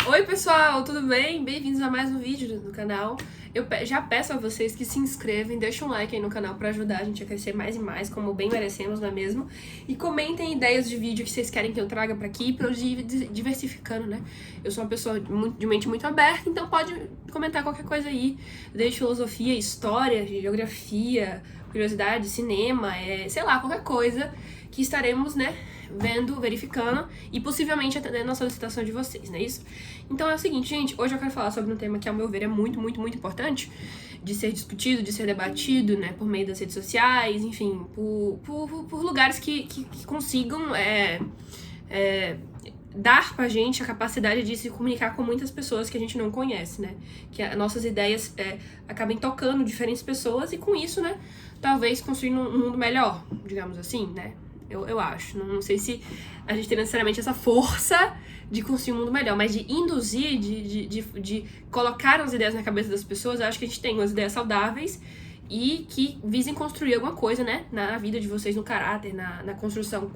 Oi pessoal, tudo bem? Bem-vindos a mais um vídeo do canal. Eu já peço a vocês que se inscrevam, deixem um like aí no canal pra ajudar a gente a crescer mais e mais, como bem merecemos, não é mesmo? E comentem ideias de vídeo que vocês querem que eu traga pra aqui, pra eu ir diversificando, né? Eu sou uma pessoa de mente muito aberta, então pode comentar qualquer coisa aí, desde filosofia, história, geografia, curiosidade, cinema, sei lá, qualquer coisa que estaremos, né, vendo, verificando e possivelmente atendendo a solicitação de vocês, não é isso? Então é o seguinte, gente, hoje eu quero falar sobre um tema que, ao meu ver, é muito importante de ser discutido, de ser debatido, né, por meio das redes sociais, enfim, por lugares que consigam dar pra gente a capacidade de se comunicar com muitas pessoas que a gente não conhece, né? Que as nossas ideias acabem tocando diferentes pessoas e com isso, né, talvez construir um mundo melhor, digamos assim, né? Eu acho. Não sei se a gente tem necessariamente essa força de construir um mundo melhor, mas de induzir, de colocar as ideias na cabeça das pessoas, eu acho que a gente tem umas ideias saudáveis e que visem construir alguma coisa, né, na vida de vocês, no caráter, na construção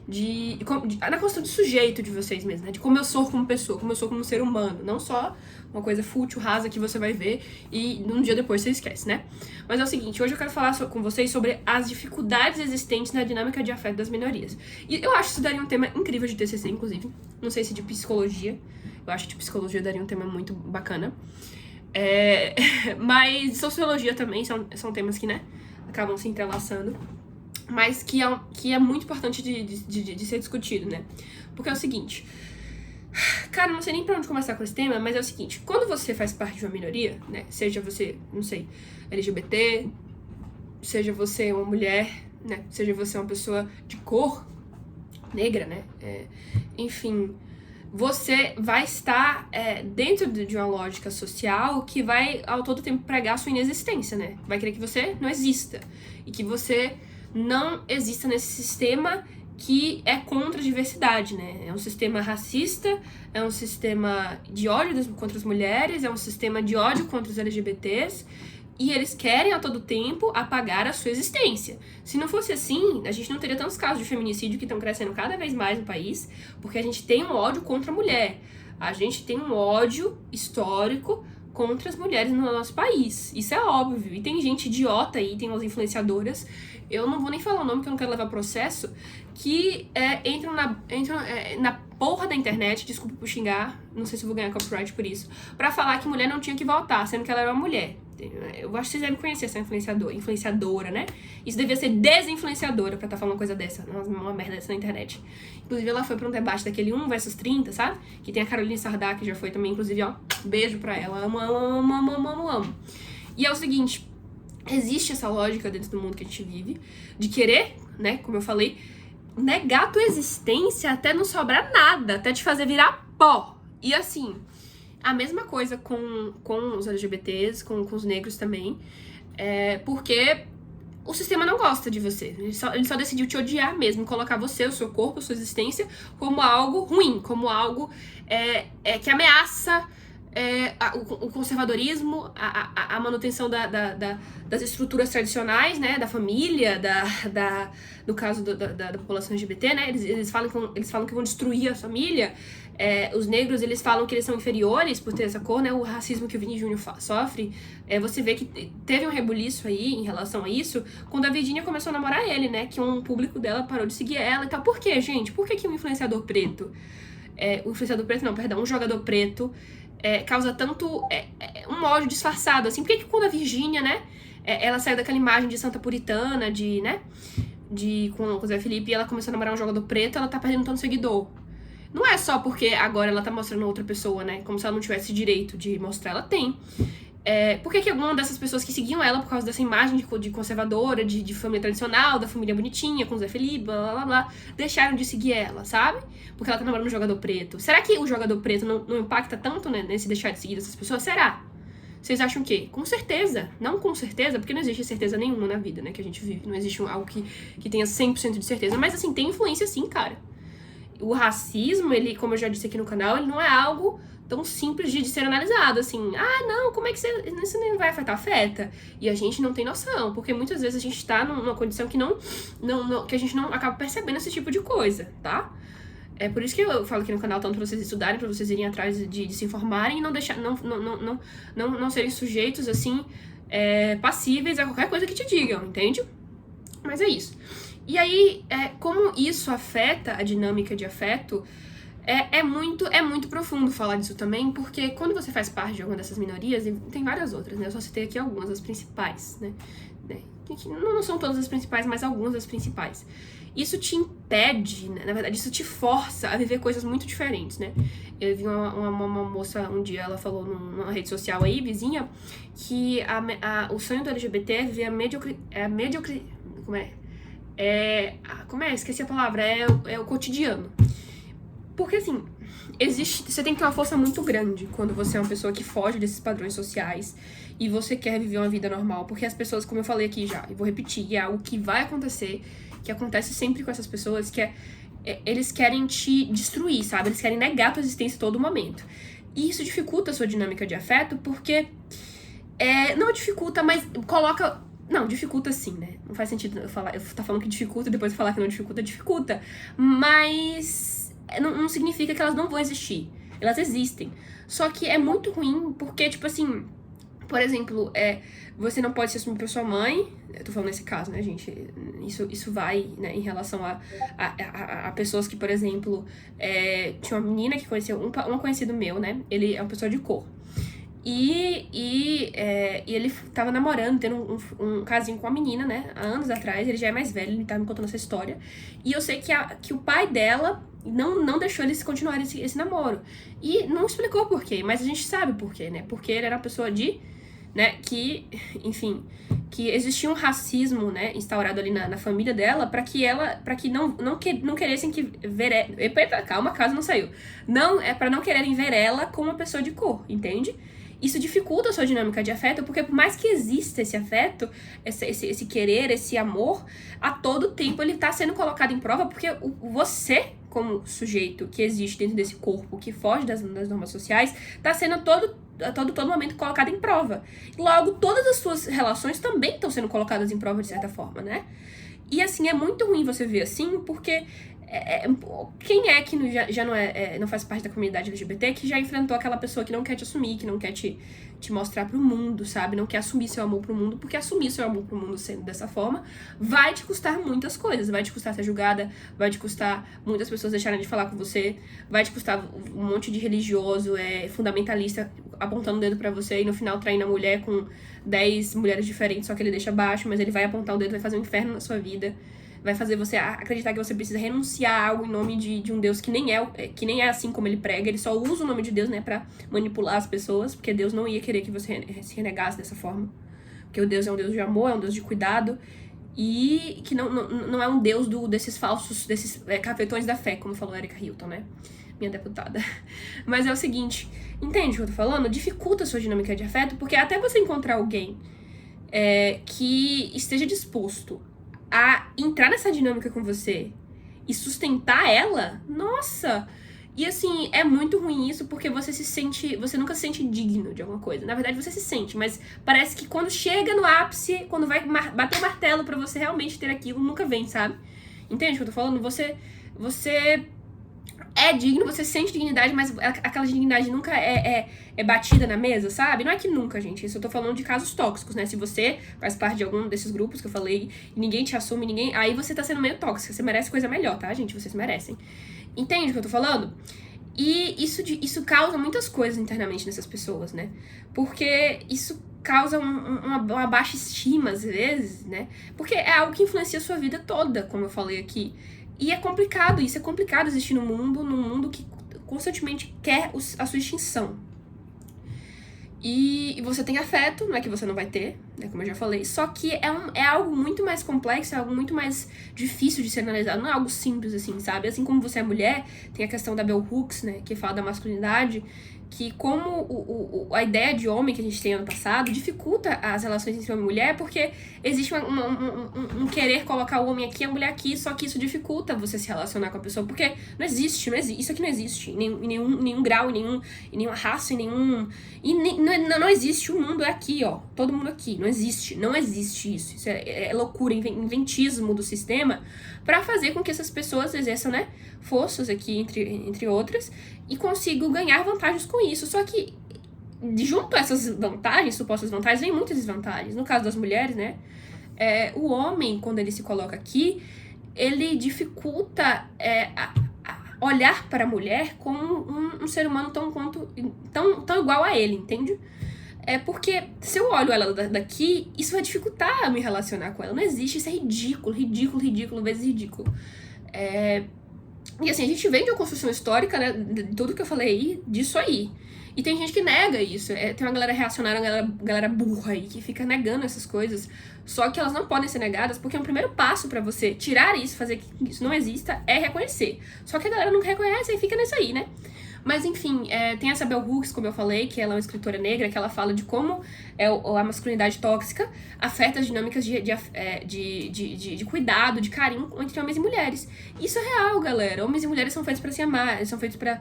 na construção de sujeito de vocês mesmos, né, de como eu sou como pessoa, como eu sou como ser humano, não só uma coisa fútil, rasa que você vai ver e um dia depois você esquece, né? Mas é o seguinte, hoje eu quero falar com vocês sobre as dificuldades existentes na dinâmica de afeto das minorias. E eu acho que isso daria um tema incrível de TCC, inclusive, não sei se de psicologia, eu acho que de psicologia daria um tema muito bacana. Mas sociologia também são temas que, né, acabam se entrelaçando, mas que é muito importante de ser discutido, né? Porque é o seguinte, cara, não sei nem pra onde começar com esse tema, mas é o seguinte, quando você faz parte de uma minoria, né, seja você, não sei, LGBT, seja você uma mulher, né, seja você uma pessoa de cor negra, né, enfim, você vai estar dentro de uma lógica social que vai, ao todo tempo, pregar a sua inexistência, né? Vai querer que você não exista. E que você não exista nesse sistema que é contra a diversidade, né? É um sistema racista, é um sistema de ódio contra as mulheres, é um sistema de ódio contra os LGBTs, e eles querem a todo tempo apagar a sua existência. Se não fosse assim, a gente não teria tantos casos de feminicídio que estão crescendo cada vez mais no país, porque a gente tem um ódio contra a mulher. A gente tem um ódio histórico contra as mulheres no nosso país. Isso é óbvio. E tem gente idiota aí, tem umas influenciadoras, eu não vou nem falar o nome porque eu não quero levar processo, que entram na porra da internet, desculpa por xingar, não sei se eu vou ganhar copyright por isso, pra falar que mulher não tinha que votar, sendo que ela era uma mulher. Eu acho que vocês devem conhecer essa influenciadora, né? Isso devia ser desinfluenciadora pra estar falando uma coisa dessa, uma merda dessa na internet. Inclusive, ela foi pra um debate daquele 1 versus 30, sabe? Que tem a Carolina Sardá, que já foi também, inclusive, ó, beijo pra ela. Amo. E é o seguinte, existe essa lógica dentro do mundo que a gente vive, de querer, né, como eu falei, negar a tua existência até não sobrar nada, até te fazer virar pó. E assim, a mesma coisa com os LGBTs, com os negros também, porque o sistema não gosta de você. Ele só decidiu te odiar mesmo, colocar você, o seu corpo, a sua existência, como algo ruim, como algo que ameaça o conservadorismo, a manutenção das estruturas tradicionais, né, da família, no caso da população LGBT, né, eles falam que vão destruir a família. Os negros, eles falam que eles são inferiores por ter essa cor, né, o racismo que o Vini Júnior sofre. Você vê que teve um rebuliço aí em relação a isso, quando a Virgínia começou a namorar ele, né, que um público dela parou de seguir ela e tal. Por quê, gente? Por que um influenciador preto, um jogador preto, causa tanto um ódio disfarçado, assim? Por que quando a Virgínia, né, ela saiu daquela imagem de santa puritana, com o Zé Felipe, e ela começou a namorar um jogador preto, ela tá perdendo tanto seguidor? Não é só porque agora ela tá mostrando outra pessoa, né, como se ela não tivesse direito de mostrar, ela tem. Por que alguma dessas pessoas que seguiam ela por causa dessa imagem de conservadora, de família tradicional, da família bonitinha, com o Zé Felipe, blá, deixaram de seguir ela, sabe? Porque ela tá namorando um jogador preto. Será que o jogador preto não impacta tanto, né, nesse deixar de seguir essas pessoas? Será? Vocês acham o quê? Com certeza. Não com certeza, porque não existe certeza nenhuma na vida, né, que a gente vive. Não existe algo que tenha 100% de certeza. Mas, assim, tem influência sim, cara. O racismo, ele, como eu já disse aqui no canal, ele não é algo tão simples de ser analisado, assim, não, como é que isso não vai afetar? Afeta. E a gente não tem noção, porque muitas vezes a gente tá numa condição que que a gente não acaba percebendo esse tipo de coisa, tá? É por isso que eu falo aqui no canal, tanto pra vocês estudarem, pra vocês irem atrás de se informarem e não deixar, não serem sujeitos, assim, passíveis a qualquer coisa que te digam, entende? Mas é isso. E aí, como isso afeta a dinâmica de afeto, é muito profundo falar disso também, porque quando você faz parte de alguma dessas minorias, e tem várias outras, né? Eu só citei aqui algumas, as principais, né? Não são todas as principais, mas algumas das principais. Isso te impede, né? Na verdade, isso te força a viver coisas muito diferentes, né? Eu vi uma moça um dia, ela falou numa rede social aí, vizinha, que o sonho do LGBT é viver a mediocridade. Como é? Esqueci a palavra. É o cotidiano. Porque, assim, você tem que ter uma força muito grande quando você é uma pessoa que foge desses padrões sociais e você quer viver uma vida normal. Porque as pessoas, como eu falei aqui já, e vou repetir, é algo que vai acontecer, que acontece sempre com essas pessoas, que eles querem te destruir, sabe? Eles querem negar a tua existência a todo momento. E isso dificulta a sua dinâmica de afeto, porque não dificulta, mas coloca... Não, dificulta sim, né? Não faz sentido eu tá falando que dificulta e depois eu falar que não dificulta. Mas não significa que elas não vão existir. Elas existem. Só que é muito ruim porque, tipo assim, por exemplo, você não pode se assumir pra sua mãe. Eu tô falando nesse caso, né, gente? Isso vai, né, em relação a pessoas que, por exemplo, tinha uma menina que conheceu um conhecido meu, né? Ele é uma pessoa de cor. E ele tava namorando, tendo um casinho com a menina, né? Há anos atrás, ele já é mais velho, ele tá me contando essa história. E eu sei que o pai dela não deixou eles continuarem esse namoro. E não explicou por quê, mas a gente sabe por quê, né? Porque ele era uma pessoa né, que existia um racismo, né, instaurado ali na família dela, pra que não queressem que ver... Eita, calma, a casa não saiu. Pra não quererem ver ela como uma pessoa de cor, entende? Isso dificulta a sua dinâmica de afeto, porque por mais que exista esse afeto, esse querer, esse amor, a todo tempo ele tá sendo colocado em prova, porque você, como sujeito que existe dentro desse corpo, que foge das normas sociais, tá sendo todo momento colocado em prova. Logo, todas as suas relações também estão sendo colocadas em prova de certa forma, né? E assim, é muito ruim você ver assim, porque quem é que já não faz parte da comunidade LGBT que já enfrentou aquela pessoa que não quer te assumir, que não quer te mostrar pro mundo, sabe? Não quer assumir seu amor pro mundo, porque assumir seu amor pro mundo sendo dessa forma vai te custar muitas coisas. Vai te custar ser julgada, vai te custar muitas pessoas deixarem de falar com você, vai te custar um monte de religioso, fundamentalista apontando o dedo pra você e no final traindo a mulher com 10 mulheres diferentes, só que ele deixa baixo, mas ele vai apontar o dedo, vai fazer um inferno na sua vida. Vai fazer você acreditar que você precisa renunciar a algo em nome de um Deus que nem é assim como ele prega. Ele só usa o nome de Deus, né, pra manipular as pessoas, porque Deus não ia querer que você se renegasse dessa forma. Porque o Deus é um Deus de amor, é um Deus de cuidado, e que não é um Deus desses falsos, desses cafetões da fé, como falou Erika Hilton, né, minha deputada. Mas é o seguinte, entende o que eu tô falando? Dificulta a sua dinâmica de afeto, porque até você encontrar alguém que esteja disposto a entrar nessa dinâmica com você e sustentar ela, nossa! E assim, é muito ruim isso porque você nunca se sente digno de alguma coisa. Na verdade, você se sente, mas parece que quando chega no ápice, quando vai bater o martelo pra você realmente ter aquilo, nunca vem, sabe? Entende o que eu tô falando? Você é digno, você sente dignidade, mas aquela dignidade nunca é batida na mesa, sabe? Não é que nunca, gente. Isso eu tô falando de casos tóxicos, né? Se você faz parte de algum desses grupos que eu falei e ninguém te assume, aí você tá sendo meio tóxica. Você merece coisa melhor, tá, gente? Vocês merecem. Entende o que eu tô falando? E isso causa muitas coisas internamente nessas pessoas, né? Porque isso causa uma baixa estima, às vezes, né? Porque é algo que influencia a sua vida toda, como eu falei aqui. E é complicado, isso é complicado existir num mundo que constantemente quer a sua extinção. E você tem afeto, não é que você não vai ter, né, como eu já falei, só que é algo muito mais complexo, é algo muito mais difícil de ser analisado, não é algo simples assim, sabe? Assim como você é mulher, tem a questão da Bell Hooks, né, que fala da masculinidade, que como a ideia de homem que a gente tem ano passado dificulta as relações entre homem e mulher, porque existe um querer colocar o homem aqui e a mulher aqui, só que isso dificulta você se relacionar com a pessoa, porque não existe, isso aqui não existe, em nenhum grau, em nenhuma raça, não existe, o mundo é aqui, ó, todo mundo aqui, não existe isso é loucura, inventismo do sistema, pra fazer com que essas pessoas exerçam, né, forças aqui, entre outras, e consigo ganhar vantagens com isso. Só que, junto a essas vantagens, supostas vantagens, vem muitas desvantagens. No caso das mulheres, né? O homem, quando ele se coloca aqui, ele dificulta olhar para a mulher como um ser humano tão igual a ele, entende? Porque se eu olho ela daqui, isso vai dificultar eu me relacionar com ela. Não existe, isso é ridículo, vezes ridículo. E assim, a gente vem de uma construção histórica, né, de tudo que eu falei aí, disso aí. E tem gente que nega isso. Tem uma galera reacionária, uma galera burra aí, que fica negando essas coisas. Só que elas não podem ser negadas, porque o primeiro passo pra você tirar isso, fazer que isso não exista, é reconhecer. Só que a galera não reconhece e fica nisso aí, né? Mas enfim, tem essa Bell Hooks, como eu falei, que ela é uma escritora negra, que ela fala de como a masculinidade tóxica afeta as dinâmicas de cuidado, de carinho entre homens e mulheres. Isso é real, galera. Homens e mulheres são feitos pra se amar, eles são feitos pra...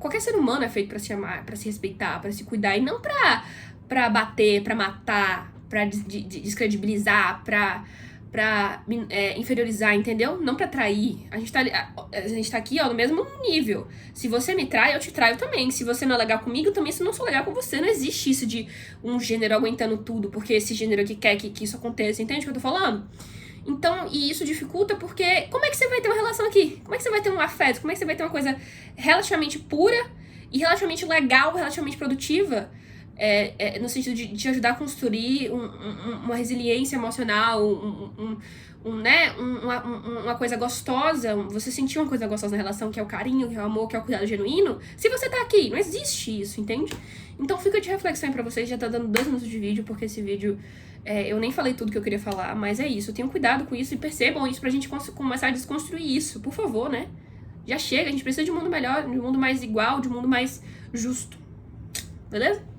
Qualquer ser humano é feito pra se amar, pra se respeitar, pra se cuidar, e não pra bater, pra matar, pra descredibilizar, pra inferiorizar, entendeu? Não pra trair. A gente tá aqui, ó, no mesmo nível. Se você me trai, eu te traio também. Se você não é legal comigo, também se eu não sou legal com você. Não existe isso de um gênero aguentando tudo, porque esse gênero aqui quer que isso aconteça. Entende o que eu tô falando? Então, e isso dificulta porque como é que você vai ter uma relação aqui? Como é que você vai ter um afeto? Como é que você vai ter uma coisa relativamente pura e relativamente legal, relativamente produtiva? No sentido de te ajudar a construir uma resiliência emocional, uma coisa gostosa, você sentir uma coisa gostosa na relação, que é o carinho, que é o amor, que é o cuidado genuíno, se você tá aqui. Não existe isso, entende? Então fica de reflexão aí pra vocês, já tá dando 2 minutos de vídeo, porque esse vídeo, eu nem falei tudo que eu queria falar, mas é isso, tenham cuidado com isso e percebam isso pra gente começar a desconstruir isso, por favor, né? Já chega, a gente precisa de um mundo melhor, de um mundo mais igual, de um mundo mais justo, beleza?